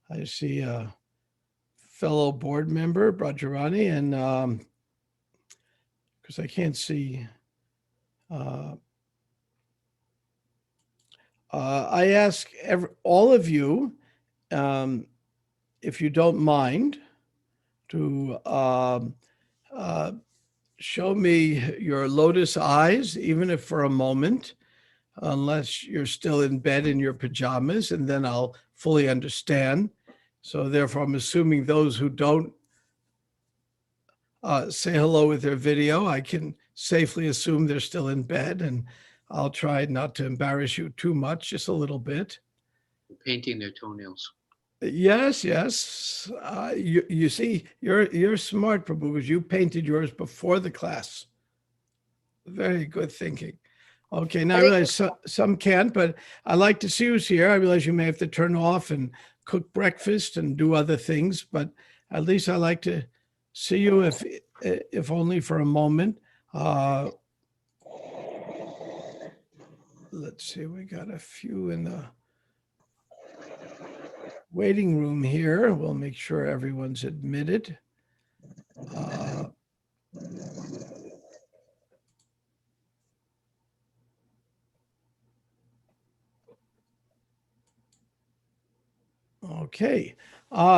I see a fellow board member, Brajarani, and because I can't see. Uh, I ask all of you, um, if you don't mind, to uh, show me your lotus eyes, even if for a moment, unless you're still in bed in your pajamas, and then I'll fully understand. So, therefore, I'm assuming those who don't say hello with their video, I can safely assume they're still in bed, and I'll try not to embarrass you too much, just a little bit. Painting their toenails. Yes, yes. You see, you're smart, Prabhu, because you painted yours before the class. Very good thinking. Okay, now I Very realize good. some can't, but I like to see who's here. I realize you may have to turn off and cook breakfast and do other things, but at least I like to see you, if only for a moment. Uh, let's see, we got a few in the waiting room here. We'll make sure everyone's admitted. Uh, okay,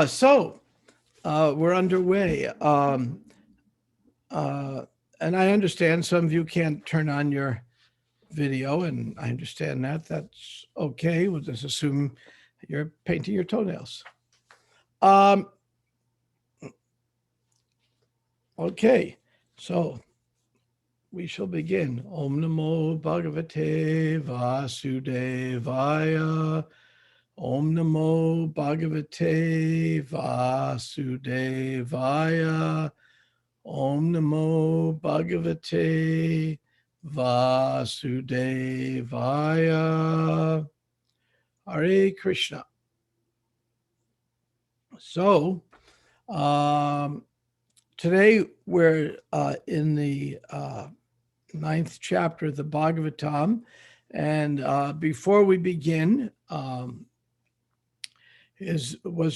so we're underway. Uh, and I understand some of you can't turn on your video, and I understand that. That's okay. We'll just assume you're painting your toenails. Um, okay, so we shall begin. Om Namo Bhagavate Vasudevaya. Om Namo Bhagavate Vasudevaya. Om Namo Bhagavate Vasudevaya. Hare Krishna. So, um, today we're in the ninth chapter of the Bhagavatam. And before we begin, was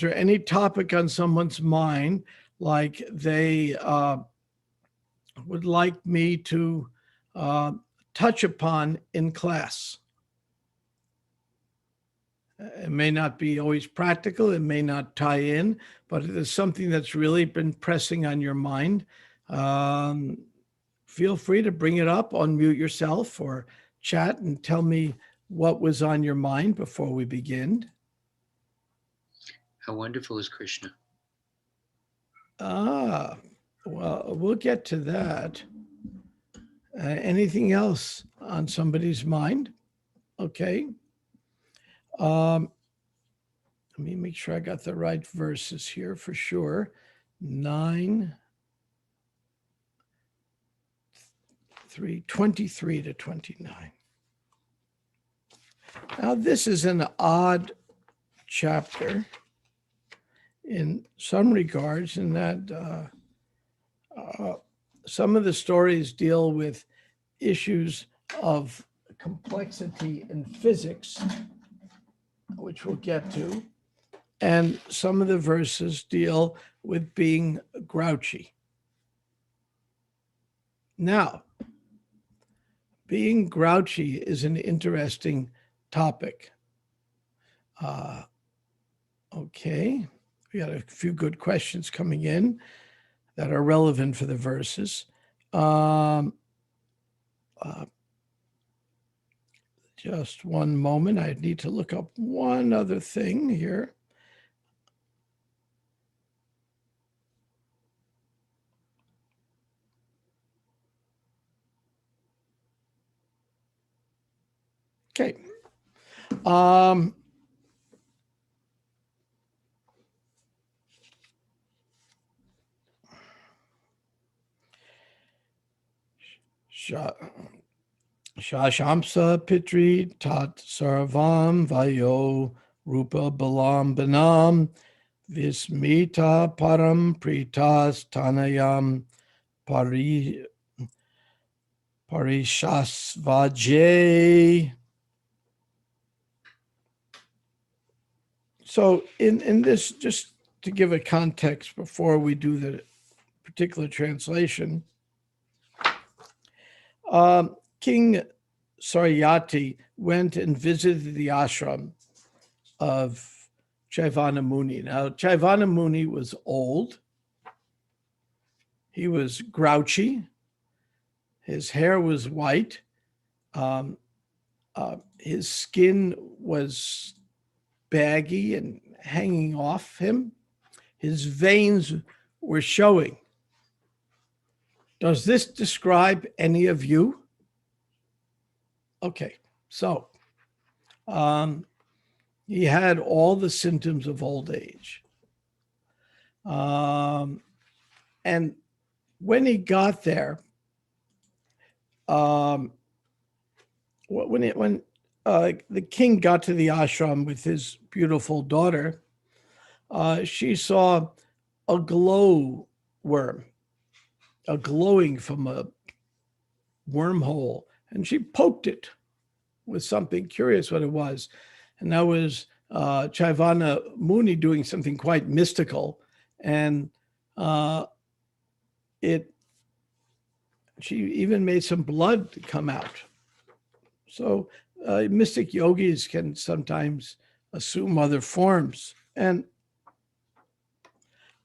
there any topic on someone's mind like they would like me to uh, touch upon in class? It may not be always practical, it may not tie in, but it is something that's really been pressing on your mind. Um, Feel free to bring it up, unmute yourself, or chat and tell me what was on your mind before we begin. How wonderful is Krishna? Ah, well, we'll get to that. Anything else on somebody's mind? Okay. Let me make sure I got the right verses here for sure. 9, 3, 23 to 29. Now, this is an odd chapter in some regards, in that some of the stories deal with issues of complexity in physics, which we'll get to, and some of the verses deal with being grouchy. Now, being grouchy is an interesting topic. Okay, we got a few good questions coming in that are relevant for the verses. Just one moment. I need to look up one other thing here. Okay. Shashamsa Pitri Tat Sarvam Vayo Rupa Balam Banam Vismita Param Pritas Tanayam Parishasvaje. So in this, just to give a context before we do the particular translation, King Saryati went and visited the ashram of Chaivana Muni. Now, Chaivana Muni was old. He was grouchy. His hair was white. Um, his skin was baggy and hanging off him. His veins were showing. Does this describe any of you? Okay, so he had all the symptoms of old age. And when he got there, when the king got to the ashram with his beautiful daughter, she saw a glow worm, a glowing from a wormhole, and she poked it with something, curious what it was. And that was Chaivana Muni doing something quite mystical. And she even made some blood come out. So mystic yogis can sometimes assume other forms. And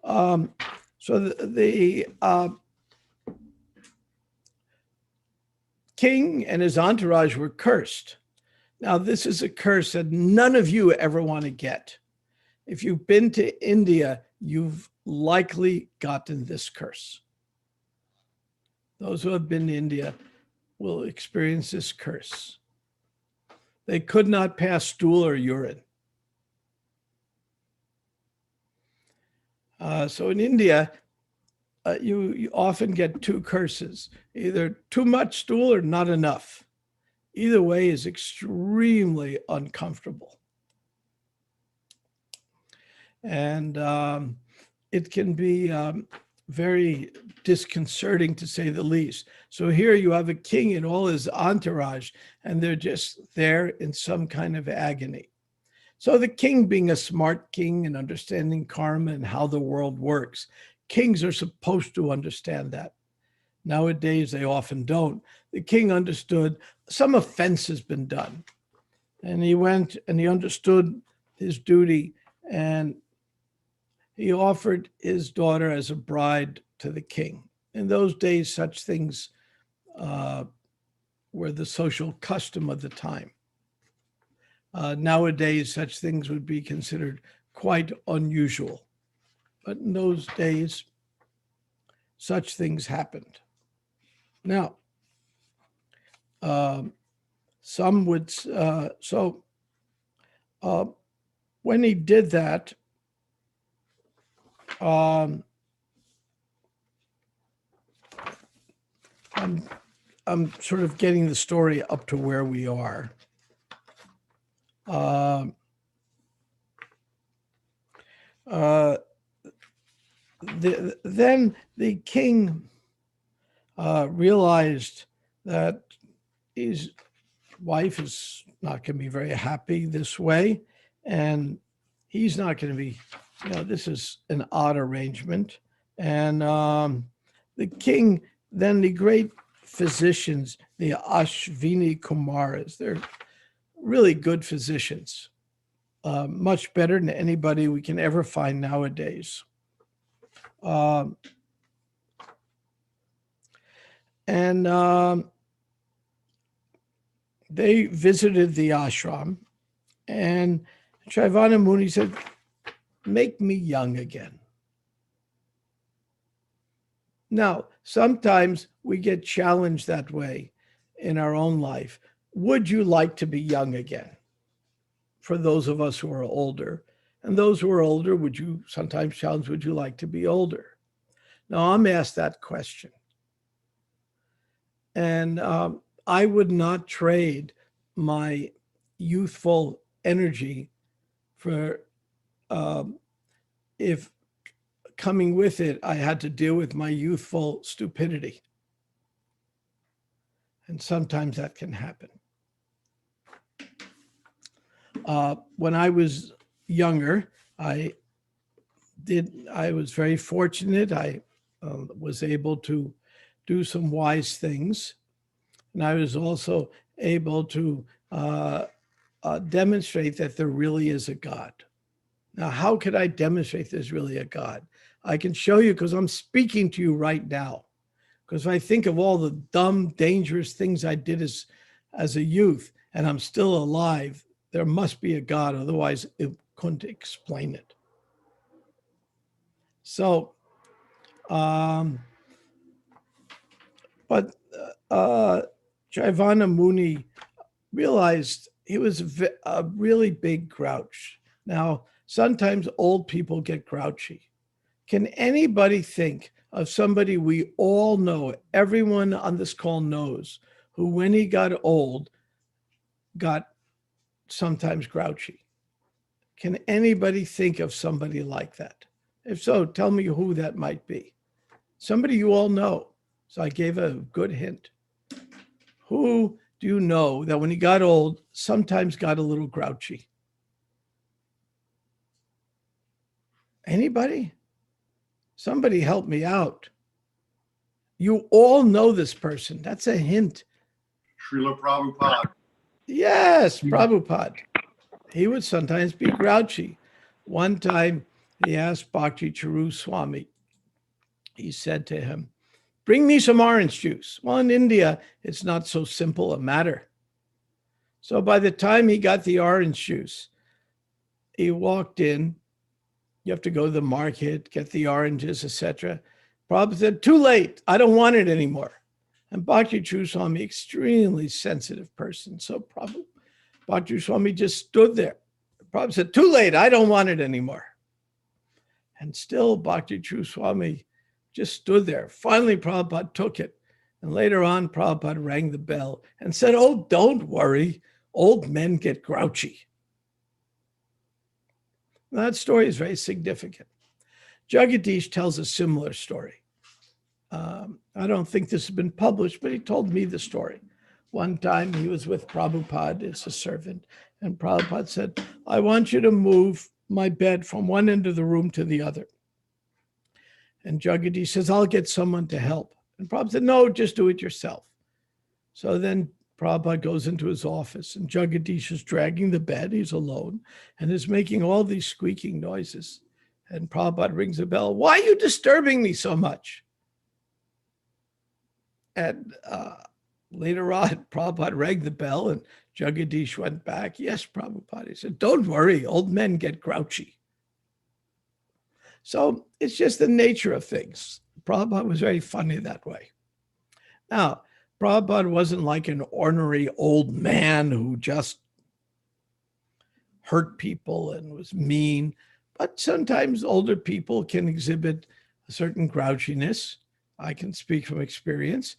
so the king and his entourage were cursed. Now, this is a curse that none of you ever want to get. If you've been to India, you've likely gotten this curse. Those who have been to India will experience this curse. They could not pass stool or urine. So in India, you often get two curses, either too much stool or not enough. Either way is extremely uncomfortable. And it can be very disconcerting, to say the least. So here you have a king and all his entourage, and they're just there in some kind of agony. So the king, being a smart king and understanding karma and how the world works, kings are supposed to understand that. Nowadays, they often don't. The king understood some offense has been done. And he went and he understood his duty, and he offered his daughter as a bride to the king. In those days, such things were the social custom of the time. Nowadays, such things would be considered quite unusual. But in those days, such things happened. Now, some would, when he did that, I'm sort of getting the story up to where we are. Then the king realized that his wife is not going to be very happy this way, and he's not going to be, this is an odd arrangement. And the king, then the great physicians, the Ashvini Kumaras, they're really good physicians, much better than anybody we can ever find nowadays. They visited the ashram, and Chaivana Muni said, "Make me young again." Now, sometimes we get challenged that way in our own life. Would you like to be young again? For those of us who are older. And those who are older, would you sometimes challenge, would you like to be older? Now, I'm asked that question. And I would not trade my youthful energy for if coming with it, I had to deal with my youthful stupidity. And sometimes that can happen. When I was younger, I was very fortunate. I was able to do some wise things. And I was also able to demonstrate that there really is a God. Now, how could I demonstrate there's really a God? I can show you because I'm speaking to you right now. Because if I think of all the dumb, dangerous things I did as a youth and I'm still alive, there must be a God. Otherwise, it couldn't explain it. So, but Jaivana Muni realized he was a really big grouch. Now, sometimes old people get grouchy. Can anybody think of somebody we all know, everyone on this call knows, who when he got old, got sometimes grouchy? Can anybody think of somebody like that? If so, tell me who that might be. Somebody you all know. So I gave a good hint. Who do you know that when he got old, sometimes got a little grouchy? Anybody? Somebody help me out. You all know this person. That's a hint. Srila Prabhupada. Yes, Prabhupada. He would sometimes be grouchy. One time he asked Bhakti Charu Swami, he said to him, bring me some orange juice. Well, in India, it's not so simple a matter. So by the time he got the orange juice, he walked in. You have to go to the market, get the oranges, etc. Prabhupada said, too late. I don't want it anymore. And Bhakti Charu Swami, extremely sensitive person. So Bhakti Charu Swami just stood there. Prabhupada said, too late. I don't want it anymore. And still Bhakti Charu Swami just stood there. Finally, Prabhupada took it. And later on, Prabhupada rang the bell and said, oh, don't worry. Old men get grouchy. That story is very significant. Jagadish tells a similar story. I don't think this has been published, but he told me the story. One time he was with Prabhupada as a servant, and Prabhupada said, I want you to move my bed from one end of the room to the other. And Jagadish says, I'll get someone to help. And Prabhupada said, no, just do it yourself. So then Prabhupada goes into his office, and Jagadish is dragging the bed. He's alone and is making all these squeaking noises. And Prabhupada rings a bell. Why are you disturbing me so much? And later on, Prabhupada rang the bell, and Jagadish went back. Yes, Prabhupada. He said, don't worry, old men get grouchy. So it's just the nature of things. Prabhupada was very funny that way. Now, Prabhupada wasn't like an ordinary old man who just hurt people and was mean, but sometimes older people can exhibit a certain grouchiness. I can speak from experience.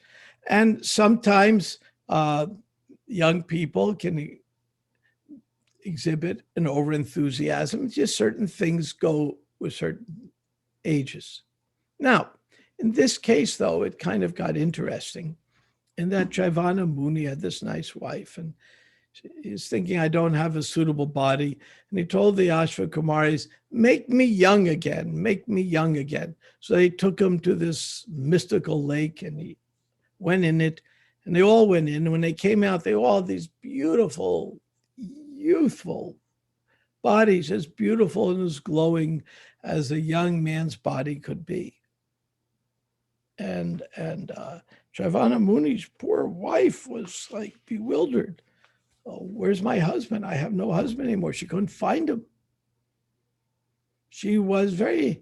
And sometimes young people can exhibit an overenthusiasm. Just certain things go with certain ages. Now, in this case, though, it kind of got interesting in that Jaivana Muni had this nice wife, and he's thinking, I don't have a suitable body. And he told the Ashva Kumaris, make me young again, make me young again. So they took him to this mystical lake, and he went in it, and they all went in. And when they came out, they all had these beautiful, youthful bodies, as beautiful and as glowing as a young man's body could be. And Jaivana Muni's poor wife was like bewildered. Oh, where's my husband? I have no husband anymore. She couldn't find him. She was very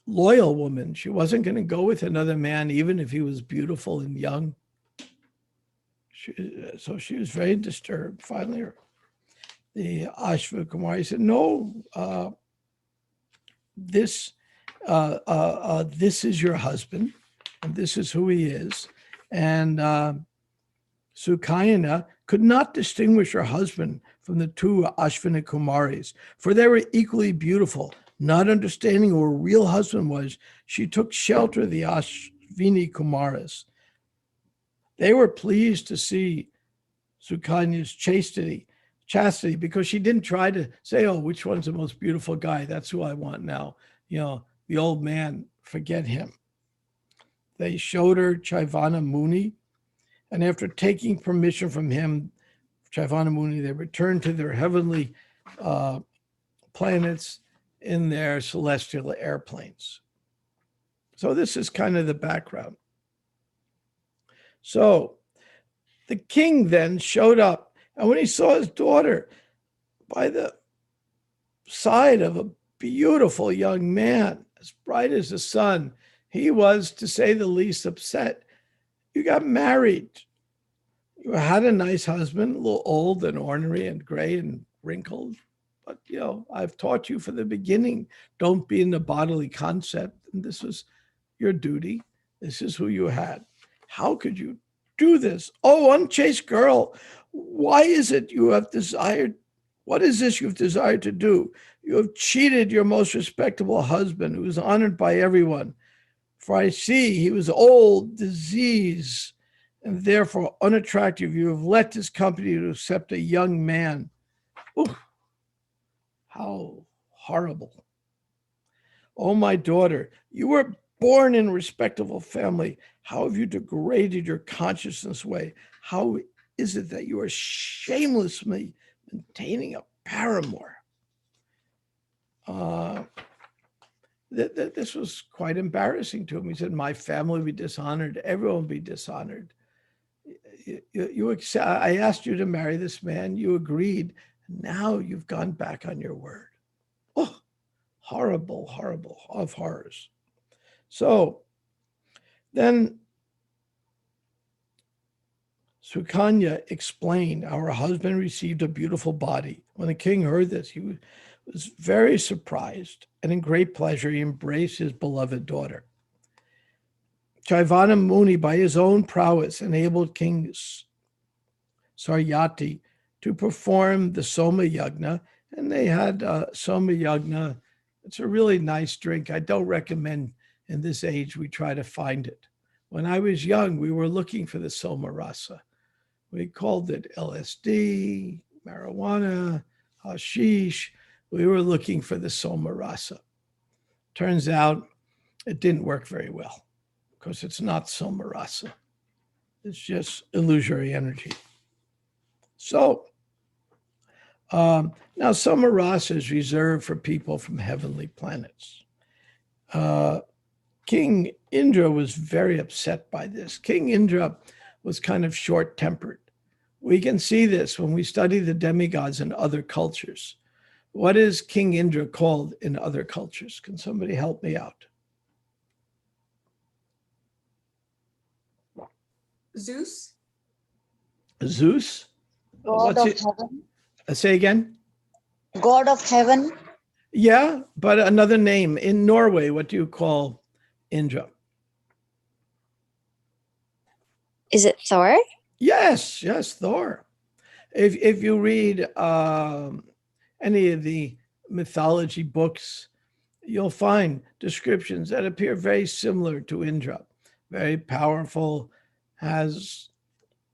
loyal woman. She wasn't going to go with another man, even if he was beautiful and young. So she was very disturbed. Finally, the Ashva Kumari said, no, this is your husband, and this is who he is. And Sukayana could not distinguish her husband from the two Ashvini Kumaris, for they were equally beautiful. Not understanding who her real husband was, she took shelter of the Ashvini Kumaras. They were pleased to see Sukayana's chastity, chastity, because she didn't try to say, oh, which one's the most beautiful guy? That's who I want now. The old man, forget him. They showed her Chaivana Muni, and after taking permission from him, Chaivana Muni, they returned to their heavenly planets in their celestial airplanes. So this is kind of the background. So the king then showed up, and when he saw his daughter by the side of a beautiful young man, as bright as the sun, he was, to say the least, upset. You got married. You had a nice husband, a little old and ornery and gray and wrinkled. But, I've taught you from the beginning, don't be in the bodily concept. And this was your duty. This is who you had. How could you do this? Oh, unchaste girl, why is it you have desired? What is this you've desired to do? You have cheated your most respectable husband, who is honored by everyone. For I see he was old, diseased, and therefore unattractive. You have left his company to accept a young man. Ooh, how horrible. Oh, my daughter, you were born in a respectable family. How have you degraded your consciousness way? How is it that you are shamelessly maintaining a paramour? This was quite embarrassing to him. He said, my family will be dishonored. Everyone will be dishonored. I asked you to marry this man. You agreed. Now you've gone back on your word. Oh, horrible, horrible of horrors. So then Sukanya explained, our husband received a beautiful body. When the king heard this, he was very surprised, and in great pleasure, he embraced his beloved daughter. Chaivana Muni, by his own prowess, enabled King Saryati to perform the Soma Yagna, and they had Soma Yagna. It's a really nice drink. I don't recommend in this age we try to find it. When I was young, we were looking for the Soma Rasa. We called it LSD, marijuana, hashish. We were looking for the Soma Rasa. Turns out it didn't work very well, because it's not Soma Rasa. It's just illusory energy. So now Soma Rasa is reserved for people from heavenly planets. King Indra was very upset by this. King Indra was kind of short-tempered. We can see this when we study the demigods in other cultures. What is King Indra called in other cultures? Can somebody help me out? Zeus? Zeus? God of heaven. Say again? God of heaven. Yeah, but another name. In Norway, what do you call Indra? Is it Thor? Yes, Thor. If you read any of the mythology books, you'll find descriptions that appear very similar to Indra. Very powerful, has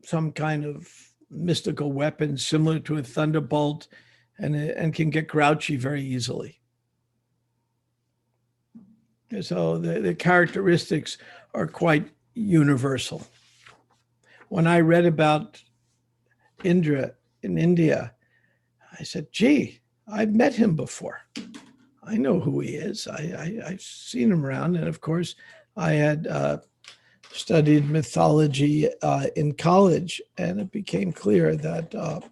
some kind of mystical weapon similar to a thunderbolt, and can get grouchy very easily. So the characteristics are quite universal. When I read about Indra in India, I said, gee, I've met him before. I know who he is. I've seen him around. And of course, I had studied mythology in college, and it became clear that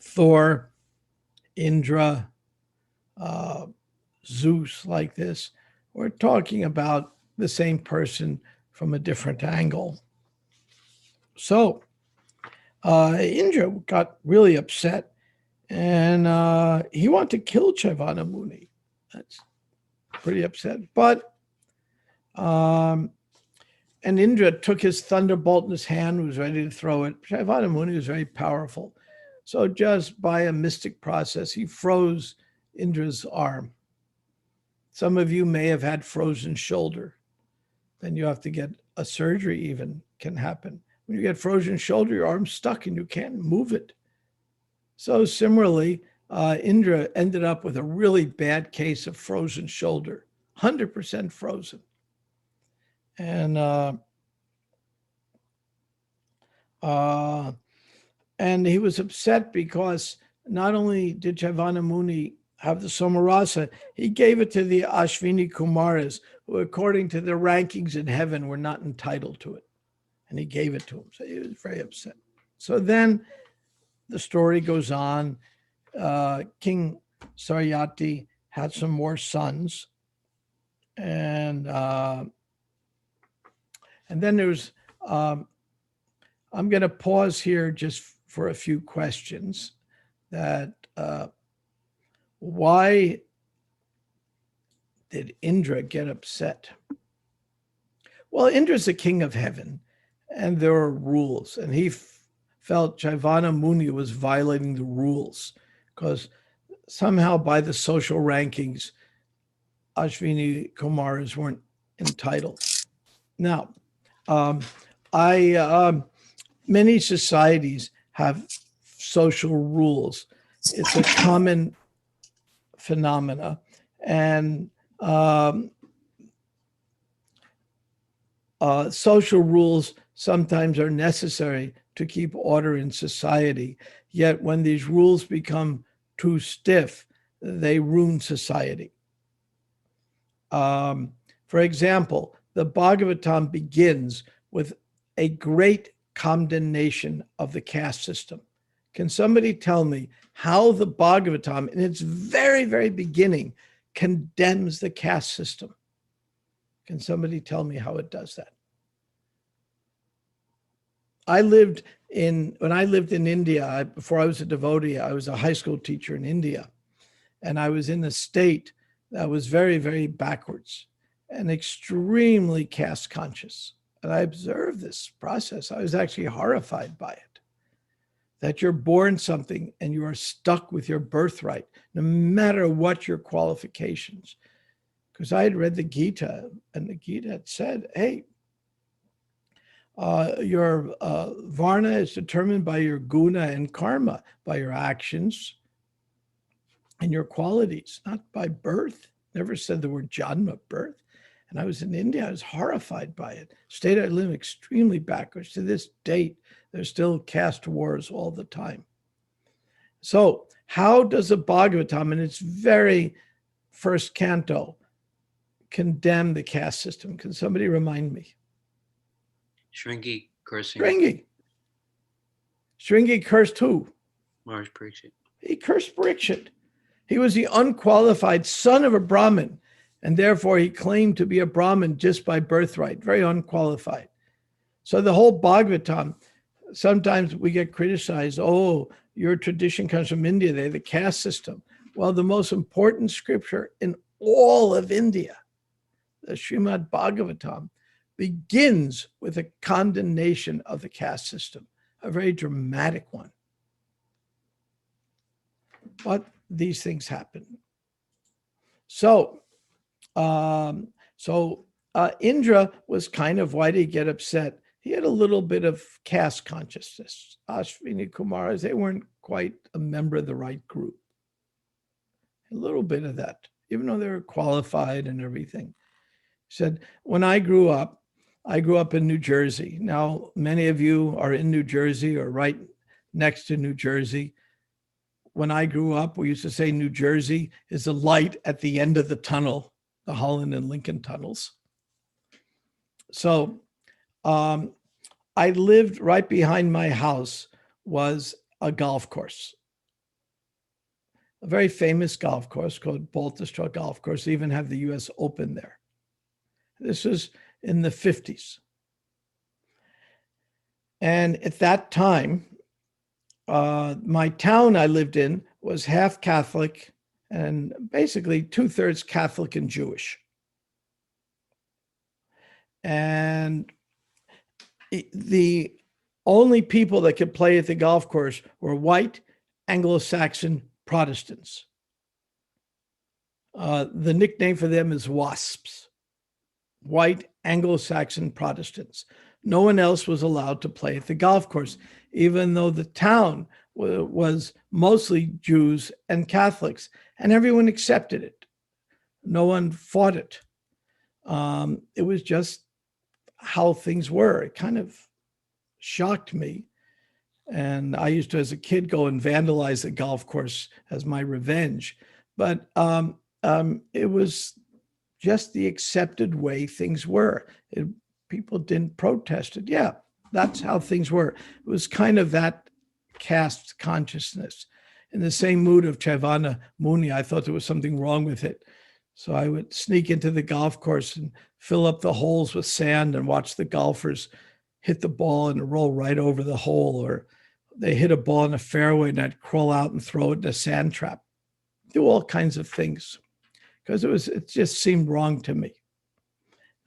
Thor, Indra, Zeus, like this, we're talking about the same person from a different angle. So Indra got really upset, and he wanted to kill Chaivana Muni. That's pretty upset. But and Indra took his thunderbolt in his hand, was ready to throw it. Chaivana Muni was very powerful. So just by a mystic process, he froze Indra's arm. Some of you may have had frozen shoulder. Then you have to get a surgery even can happen. When you get frozen shoulder, your arm's stuck and you can't move it. So similarly, Indra ended up with a really bad case of frozen shoulder, 100% frozen. And he was upset because not only did Chaitanya Muni have the Somarasa, he gave it to the Ashvini Kumaras, who according to the rankings in heaven were not entitled to it. And he gave it to him. So he was very upset. So then the story goes on. King Saryati had some more sons. And then there's, I'm going to pause here just for a few questions that why did Indra get upset? Well, Indra's the king of heaven, and there are rules, and he felt Chaitanya Muni was violating the rules because somehow by the social rankings, Ashvini Kumaras weren't entitled. Now, many societies have social rules. It's a common phenomena, and social rules sometimes are necessary to keep order in society. Yet when these rules become too stiff, they ruin society. For example, the Bhagavatam begins with a great condemnation of the caste system. Can somebody tell me how the Bhagavatam, in its very, very beginning, condemns the caste system? Can somebody tell me how it does that? When I lived in India, before I was a devotee, I was a high school teacher in India. And I was in a state that was very, very backwards and extremely caste conscious. And I observed this process. I was actually horrified by it, that you're born something and you are stuck with your birthright, no matter what your qualifications. Because I had read the Gita, and the Gita had said, hey, your varna is determined by your guna and karma, by your actions and your qualities, not by birth. Never said the word janma, birth. And I was in India, I was horrified by it. State I live extremely backwards. To this date, there's still caste wars all the time. So how does the Bhagavatam in its very first canto condemn the caste system? Can somebody remind me? Shringi cursing. Shringi cursed who? Maharaj Parikshit. He cursed Parikshit. He was the unqualified son of a Brahmin, and therefore he claimed to be a Brahmin just by birthright, very unqualified. So the whole Bhagavatam, sometimes we get criticized, oh, your tradition comes from India, they have the caste system. Well, the most important scripture in all of India, the Srimad Bhagavatam, begins with a condemnation of the caste system, a very dramatic one. But these things happen. So Indra was kind of, why did he get upset? He had a little bit of caste consciousness. Ashvini Kumaras, they weren't quite a member of the right group. A little bit of that, even though they were qualified and everything. He said, when I grew up in New Jersey. Now, many of you are in New Jersey or right next to New Jersey. When I grew up, we used to say New Jersey is the light at the end of the tunnel, the Holland and Lincoln tunnels. So I lived right behind my house was a golf course, a very famous golf course called Baltusrol Golf Course. They even have the US Open there. This was in the 50s. And at that time, my town I lived in was half Catholic and basically 2/3 Catholic and Jewish. And the only people that could play at the golf course were white Anglo-Saxon Protestants. The nickname for them is WASPs, white Anglo-Saxon Protestants. No one else was allowed to play at the golf course, even though the town was mostly Jews and Catholics, and everyone accepted it. No one fought it. It was just how things were. It kind of shocked me. And I used to, as a kid, go and vandalize the golf course as my revenge. But it was just the accepted way things were. People didn't protest it. Yeah, that's how things were. It was kind of that caste consciousness. In the same mood of Chaivana Muni, I thought there was something wrong with it. So I would sneak into the golf course and fill up the holes with sand and watch the golfers hit the ball and roll right over the hole, or they hit a ball in a fairway and I'd crawl out and throw it in a sand trap. Do all kinds of things because it just seemed wrong to me.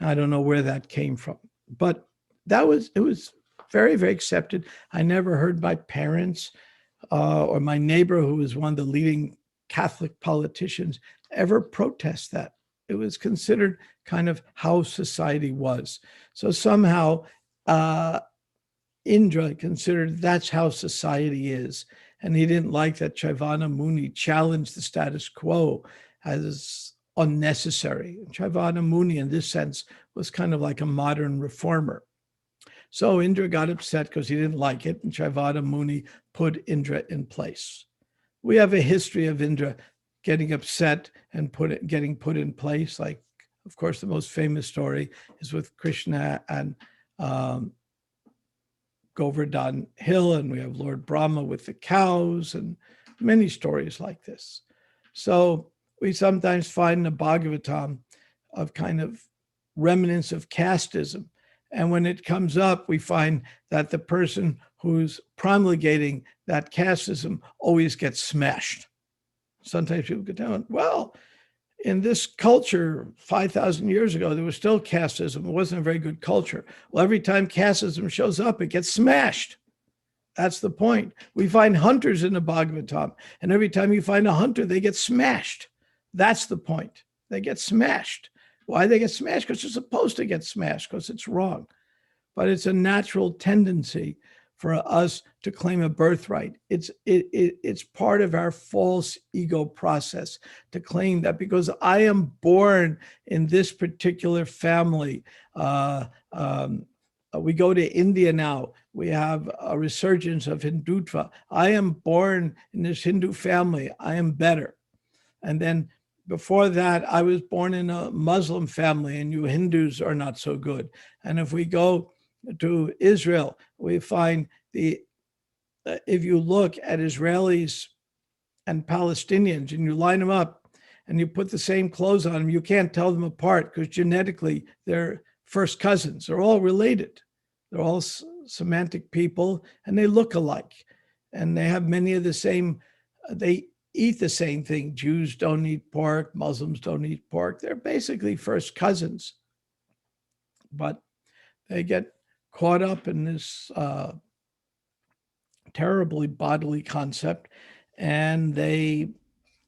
I don't know where that came from, but it was very, very accepted. I never heard my parents or my neighbor, who was one of the leading Catholic politicians, ever protest that. It was considered kind of how society was. So somehow Indra considered that's how society is. And he didn't like that Chaivana Muni challenged the status quo as unnecessary. Chaivana Muni, in this sense, was kind of like a modern reformer. So Indra got upset because he didn't like it, and Chaivana Muni put Indra in place. We have a history of Indra getting upset and getting put in place. Like, of course, the most famous story is with Krishna and Govardhan Hill, and we have Lord Brahma with the cows, and many stories like this. So we sometimes find in the Bhagavatam of kind of remnants of casteism. And when it comes up, we find that the person who's promulgating that casteism always gets smashed. Sometimes people get down, well, in this culture 5,000 years ago, there was still casteism. It wasn't a very good culture. Well, every time casteism shows up, it gets smashed. That's the point. We find hunters in the Bhagavatam, and every time you find a hunter, they get smashed. That's the point. They get smashed. Why they get smashed? Because they're supposed to get smashed, because it's wrong. But it's a natural tendency for us to claim a birthright. It's part of our false ego process to claim that because I am born in this particular family. We go to India now. We have a resurgence of Hindutva. I am born in this Hindu family. I am better. And then before that, I was born in a Muslim family, and you Hindus are not so good. And if we go to Israel, we find if you look at Israelis and Palestinians and you line them up and you put the same clothes on them, you can't tell them apart because genetically they're first cousins. They're all related. They're all Semitic people, and they look alike. And they have many of the same, they eat the same thing. Jews don't eat pork. Muslims don't eat pork. They're basically first cousins. But they get caught up in this terribly bodily concept, and they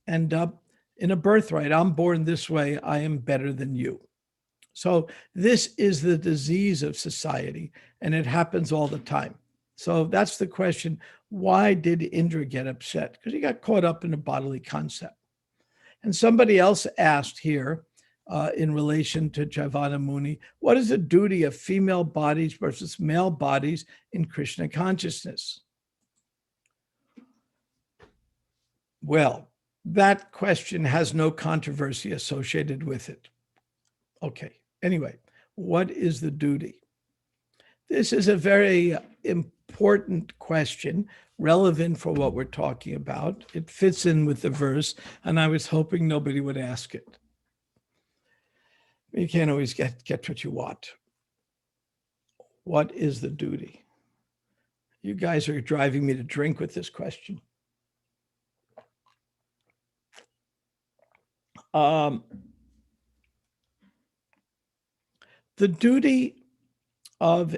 end up in a birthright. I'm born this way. I am better than you. So this is the disease of society, and it happens all the time. So that's the question. Why did Indra get upset? Because he got caught up in a bodily concept. And somebody else asked here, in relation to Chaivana Muni, what is the duty of female bodies versus male bodies in Krishna consciousness? Well, that question has no controversy associated with it. Okay, anyway, what is the duty? This is a very important question, relevant for what we're talking about. It fits in with the verse, and I was hoping nobody would ask it. You can't always get what you want. What is the duty? You guys are driving me to drink with this question. The duty of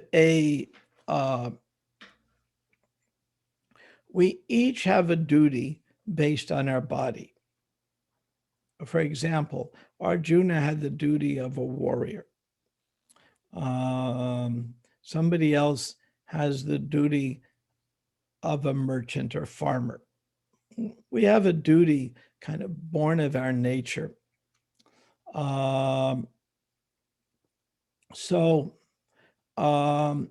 we each have a duty based on our body. For example, Arjuna had the duty of a warrior. Somebody else has the duty of a merchant or farmer. We have a duty kind of born of our nature. Um, so, um,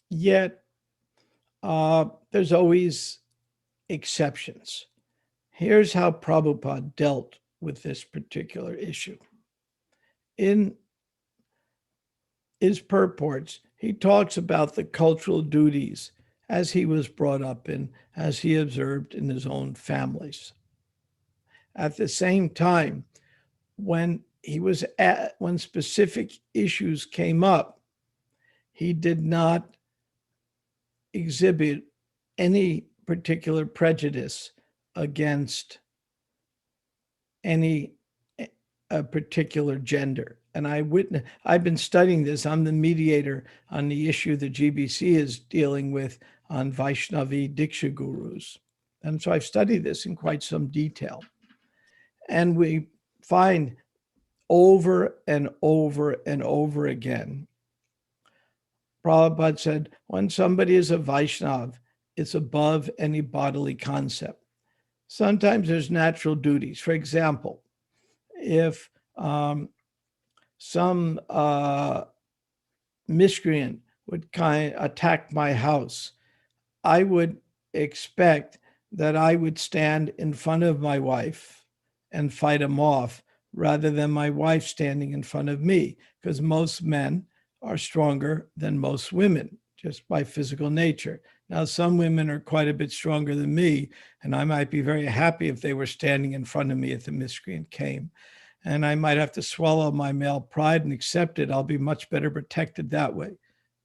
yet there's always exceptions. Here's how Prabhupada dealt with this particular issue. In his purports, he talks about the cultural duties as he was brought up in, as he observed in his own families. At the same time, when when specific issues came up, he did not exhibit any particular prejudice against any a particular gender. And I've been studying this. I'm the mediator on the issue the GBC is dealing with on Vaishnavi Diksha gurus. And so I've studied this in quite some detail. And we find over and over and over again, Prabhupada said, when somebody is a Vaishnav, it's above any bodily concept. Sometimes there's natural duties. For example, if some miscreant would attack my house, I would expect that I would stand in front of my wife and fight him off rather than my wife standing in front of me, because most men are stronger than most women just by physical nature. Now, some women are quite a bit stronger than me, and I might be very happy if they were standing in front of me if the miscreant came. And I might have to swallow my male pride and accept it. I'll be much better protected that way.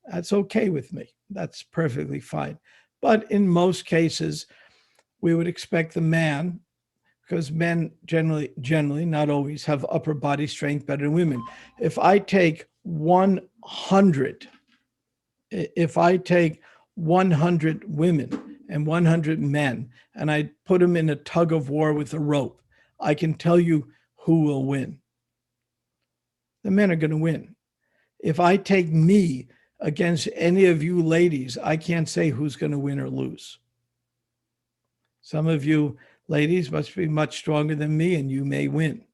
That's okay with me. That's perfectly fine. But in most cases, we would expect the man, because men generally, not always, have upper body strength better than women. If I take 100 women and 100 men, and I put them in a tug of war with a rope, I can tell you who will win. The men are going to win. If I take me against any of you ladies, I can't say who's going to win or lose. Some of you ladies must be much stronger than me, and you may win.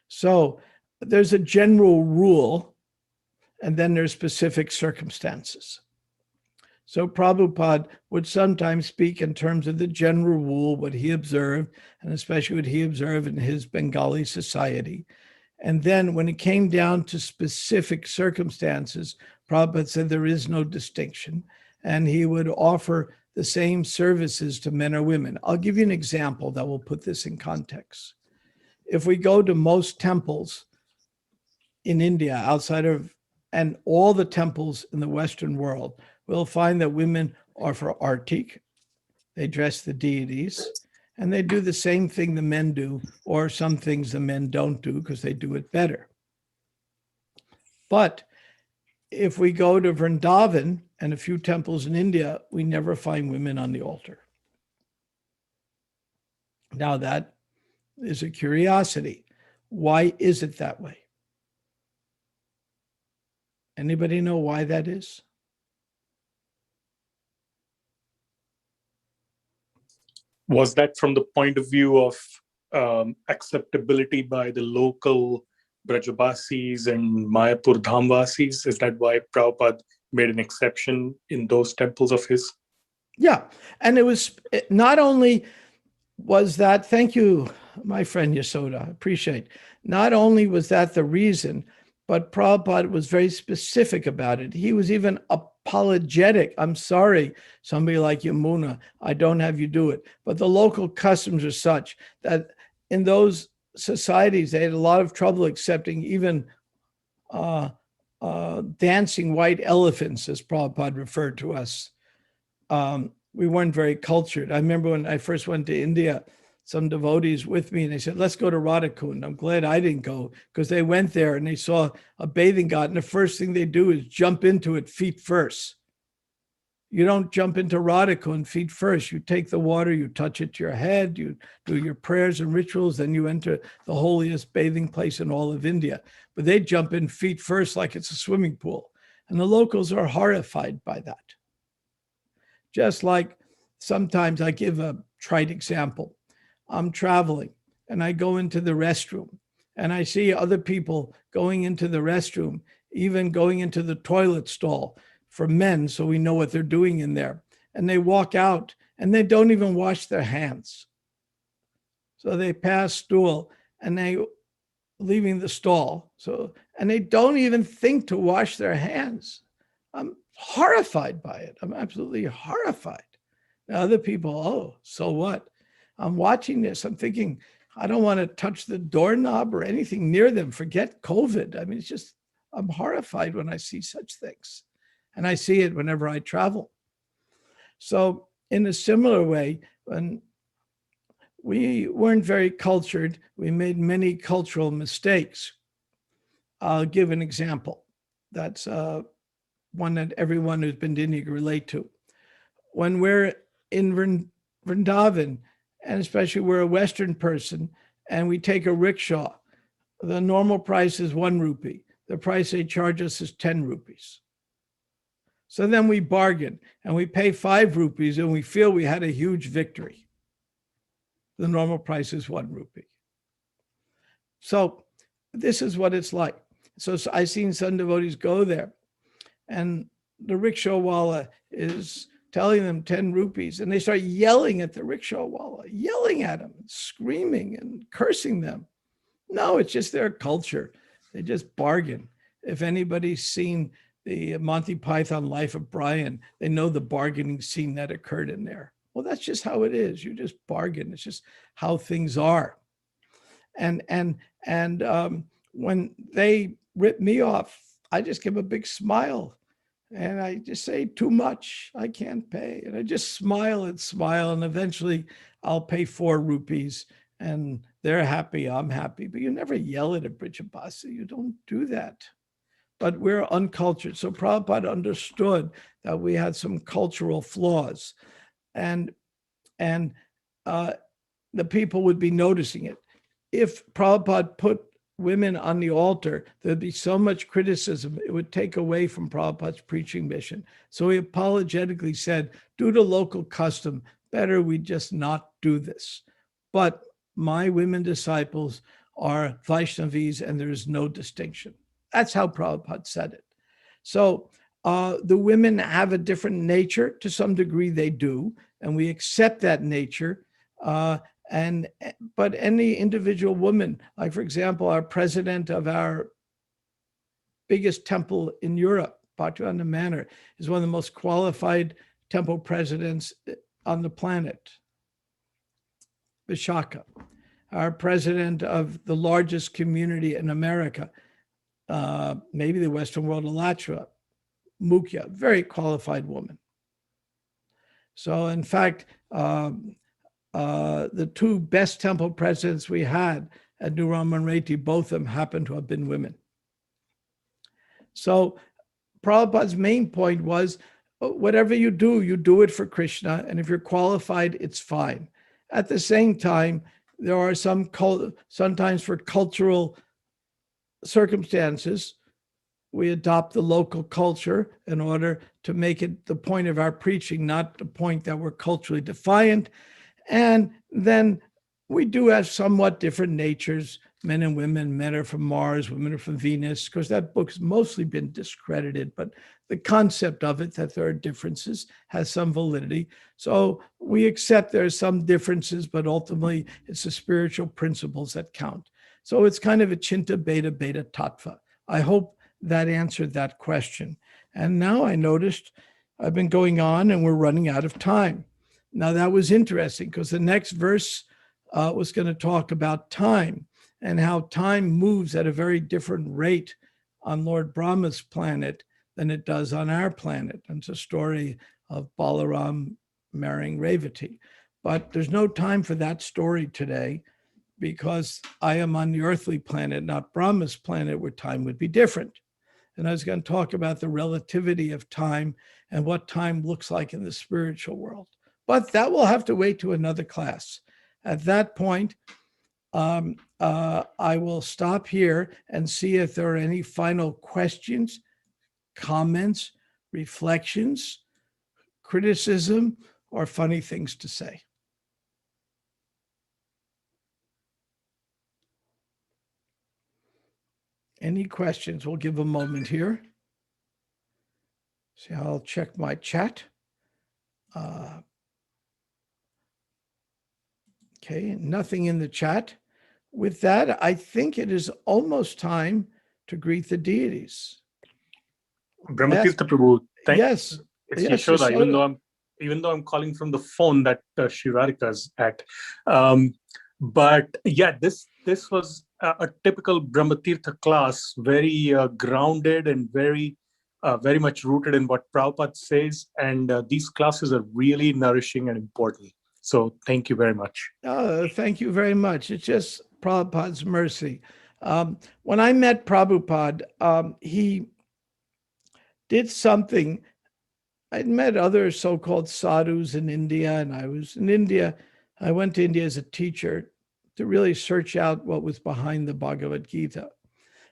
So there's a general rule, and then there's specific circumstances. So Prabhupada would sometimes speak in terms of the general rule, what he observed, and especially what he observed in his Bengali society. And then when it came down to specific circumstances, Prabhupada said there is no distinction, and he would offer the same services to men or women. I'll give you an example that will put this in context. If we go to most temples in India, outside of, and all the temples in the Western world, we'll find that women are for artik. They dress the deities, and they do the same thing the men do, or some things the men don't do because they do it better. But if we go to Vrindavan and a few temples in India, we never find women on the altar. Now that is a curiosity. Why is it that way? Anybody know why that is? Was that from the point of view of acceptability by the local Brajabasis and Mayapur Dhamvasis? Is that why Prabhupada made an exception in those temples of his? Yeah. And it was not only was that, thank you, my friend Yasoda, I appreciate. Not only was that the reason, but Prabhupada was very specific about it. He was even apologetic. I'm sorry, somebody like Yamuna, I don't have you do it. But the local customs are such that in those societies, they had a lot of trouble accepting even dancing white elephants, as Prabhupada referred to us. We weren't very cultured. I remember when I first went to India, some devotees with me, and they said, let's go to Radhakund. I'm glad I didn't go, because they went there and they saw a bathing garden. The first thing they do is jump into it feet first. You don't jump into Radhakund feet first. You take the water, you touch it to your head, you do your prayers and rituals, then you enter the holiest bathing place in all of India. But they jump in feet first like it's a swimming pool. And the locals are horrified by that. Just like sometimes I give a trite example. I'm traveling and I go into the restroom and I see other people going into the restroom, even going into the toilet stall for men, so we know what they're doing in there. And they walk out and they don't even wash their hands. So they pass stool and they leaving the stall. So, and they don't even think to wash their hands. I'm horrified by it. I'm absolutely horrified. Now, other people, oh, so what? I'm watching this. I'm thinking, I don't want to touch the doorknob or anything near them. Forget COVID. I mean, it's just, I'm horrified when I see such things. And I see it whenever I travel. So in a similar way, when we weren't very cultured, we made many cultural mistakes. I'll give an example. That's one that everyone who's been to India can relate to. When we're in Vrindavan, and especially we're a Western person, and we take a rickshaw, the normal price is 1 rupee. The price they charge us is 10 rupees. So then we bargain and we pay 5 rupees and we feel we had a huge victory. The normal price is 1 rupee. So this is what it's like. So I've seen some devotees go there and the rickshawwala is telling them 10 rupees and they start yelling at the rickshawwala, yelling at them, screaming and cursing them. No, it's just their culture. They just bargain. If anybody's seen the Monty Python Life of Brian, they know the bargaining scene that occurred in there. Well, that's just how it is. You just bargain. It's just how things are. And when they rip me off, I just give a big smile. And I just say, too much, I can't pay. And I just smile and smile. And eventually I'll pay 4 rupees and they're happy, I'm happy. But you never yell at a Brijabasi. You don't do that. But we're uncultured. So Prabhupada understood that we had some cultural flaws. And the people would be noticing it. If Prabhupada put women on the altar, there'd be so much criticism, it would take away from Prabhupada's preaching mission. So he apologetically said, due to local custom, better we just not do this. But my women disciples are Vaishnavis and there is no distinction. That's how Prabhupada said it. So the women have a different nature. To some degree they do, and we accept that nature. But any individual woman, like for example, our president of our biggest temple in Europe, Bhaktivedanta Manor, is one of the most qualified temple presidents on the planet, Vishaka. Our president of the largest community in America, maybe the Western world, Alachua, Mukhya, very qualified woman. So in fact, the 2 best temple presidents we had at New Ramanreti, both of them happened to have been women. So Prabhupada's main point was, whatever you do it for Krishna. And if you're qualified, it's fine. At the same time, there are sometimes for cultural circumstances, we adopt the local culture in order to make it the point of our preaching, not the point that we're culturally defiant. And then we do have somewhat different natures, men and women. Men are from Mars, women are from Venus. Of course, that book's mostly been discredited, but the concept of it, that there are differences, has some validity. So we accept there are some differences, but ultimately it's the spiritual principles that count. So it's kind of a Chinta Beta Beta Tattva. I hope that answered that question. And now I noticed I've been going on and we're running out of time. Now that was interesting because the next verse was going to talk about time and how time moves at a very different rate on Lord Brahma's planet than it does on our planet. And it's a story of Balaram marrying Revati. But there's no time for that story today because I am on the earthly planet, not Brahma's planet, where time would be different. And I was going to talk about the relativity of time and what time looks like in the spiritual world. But that will have to wait to another class. At that point, I will stop here and see if there are any final questions, comments, reflections, criticism or funny things to say? Any questions? We'll give a moment here. See, I'll check my chat. Okay, nothing in the chat. With that, I think it is almost time to greet the deities. Brahmatirtha Prabhu, Yes. it's Yes, Yashoda, Yashoda. even though I'm calling from the phone that Shivarika's at. But yeah, this was a typical Brahmatirtha class, very grounded and very much rooted in what Prabhupada says. And these classes are really nourishing and important. So thank you very much. Thank you very much. It's just Prabhupada's mercy. When I met Prabhupada, he did something. I'd met other so-called sadhus in India, and I was in India. I went to India as a teacher to really search out what was behind the Bhagavad Gita.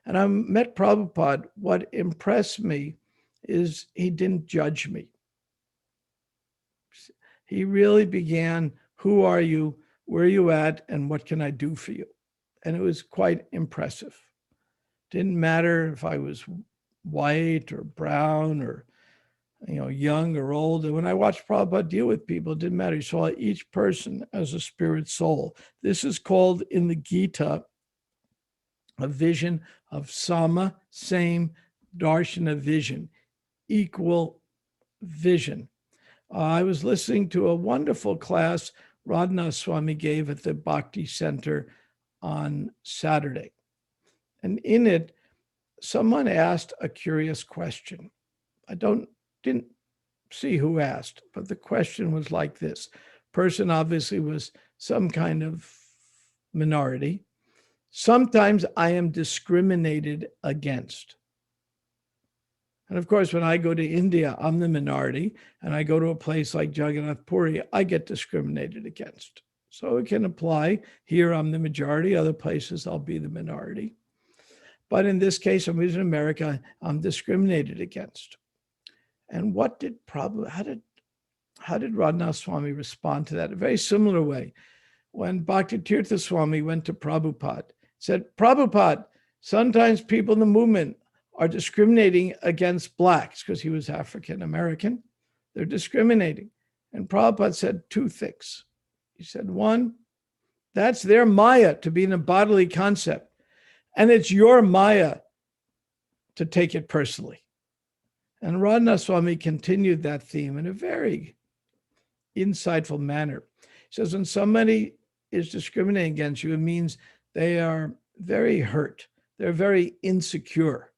And I met Prabhupada. What impressed me is he didn't judge me. He really began, who are you? Where are you at? And what can I do for you? And it was quite impressive. Didn't matter if I was white or brown or young or old. And when I watched Prabhupada deal with people, it didn't matter. He saw each person as a spirit soul. This is called in the Gita a vision of sama, same, darshana vision, equal vision. I was listening to a wonderful class Radhanath Swami gave at the Bhakti Center on Saturday. And in it, someone asked a curious question. I didn't see who asked, but the question was like this. Person obviously was some kind of minority. Sometimes I am discriminated against. And of course, when I go to India, I'm the minority, and I go to a place like Jagannath Puri, I get discriminated against. So it can apply. Here, I'm the majority. Other places, I'll be the minority. But in this case, I'm in America, I'm discriminated against. And how did Radhanath Swami respond to that? A very similar way. When Bhakti Tirtha Swami went to Prabhupada, said, Prabhupada, sometimes people in the movement are discriminating against blacks because he was African American. They're discriminating. And Prabhupada said two things. He said, one, that's their Maya to be in a bodily concept. And it's your Maya to take it personally. And Radhanath Swami continued that theme in a very insightful manner. He says, when somebody is discriminating against you, it means they are very hurt. They're very insecure.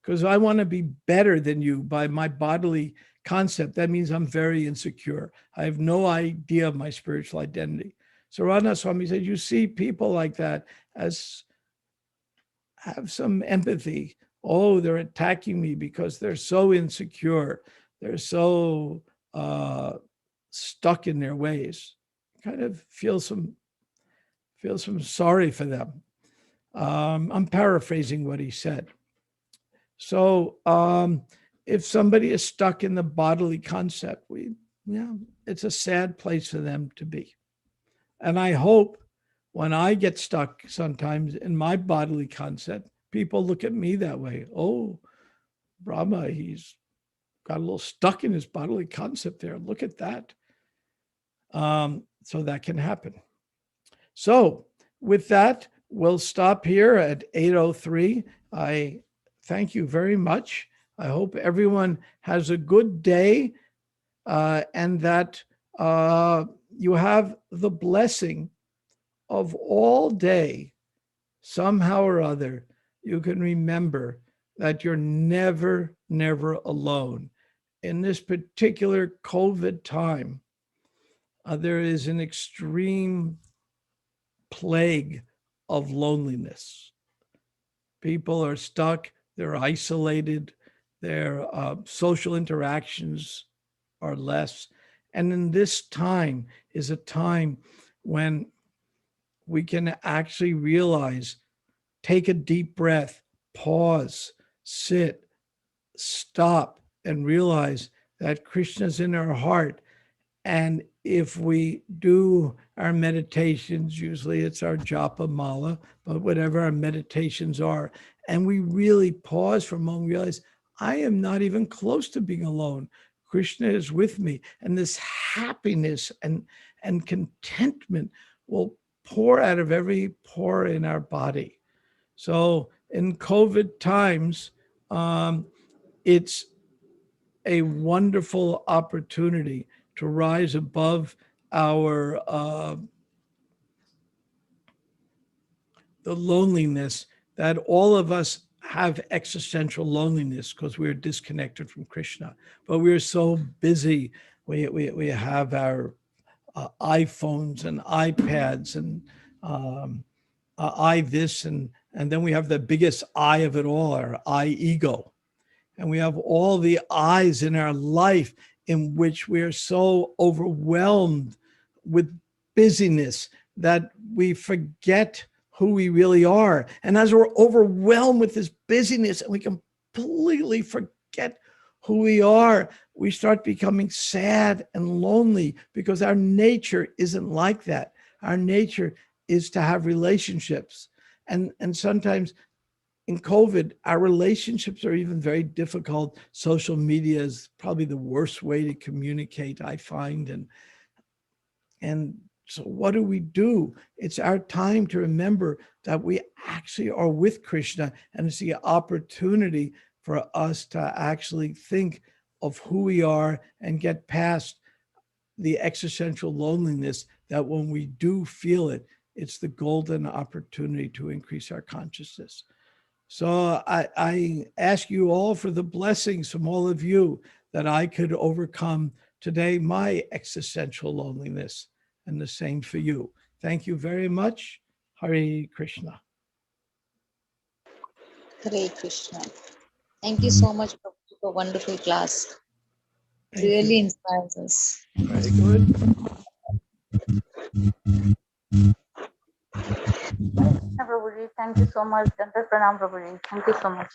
Because I want to be better than you by my bodily concept. That means I'm very insecure. I have no idea of my spiritual identity. So Radhanath Swami said, you see people like that as have some empathy. Oh, they're attacking me because they're so insecure. They're so stuck in their ways. Kind of feel some sorry for them. I'm paraphrasing what he said. So if somebody is stuck in the bodily concept, it's a sad place for them to be. And I hope when I get stuck sometimes in my bodily concept, people look at me that way. Oh, Brahma, he's got a little stuck in his bodily concept there. Look at that. So that can happen. So with that, we'll stop here at 8:03. I thank you very much. I hope everyone has a good day and that you have the blessing of all day, somehow or other, you can remember that you're never, never alone. In this particular COVID time, there is an extreme plague of loneliness. People are stuck, they're isolated, their social interactions are less. And in this time is a time when we can actually realize, take a deep breath, pause, sit, stop, and realize that Krishna's in our heart. And if we do our meditations, usually it's our japa mala, but whatever our meditations are, and we really pause for a moment, realize I am not even close to being alone. Krishna is with me. And this happiness and contentment will pour out of every pore in our body. So in COVID times, it's a wonderful opportunity to rise above our the loneliness that all of us have. Existential loneliness because we're disconnected from Krishna, but we're so busy. We have our iPhones and iPads and I this and then we have the biggest I of it all, our I ego. And we have all the eyes in our life in which we are so overwhelmed with busyness that we forget who we really are. And as we're overwhelmed with this busyness and we completely forget who we are, we start becoming sad and lonely because our nature isn't like that. Our nature is to have relationships. And sometimes in COVID, our relationships are even very difficult. Social media is probably the worst way to communicate, I find. And so what do? It's our time to remember that we actually are with Krishna, and it's the opportunity for us to actually think of who we are and get past the existential loneliness that when we do feel it, it's the golden opportunity to increase our consciousness. So I ask you all for the blessings from all of you that I could overcome today my existential loneliness, and the same for you. Thank you very much. Hare Krishna. Hare Krishna. Thank you so much for a wonderful class. Thank Really you. inspires us. Very good. Prabhuji, thank you so much. Dandar Pranam, Prabhuji. Thank you so much.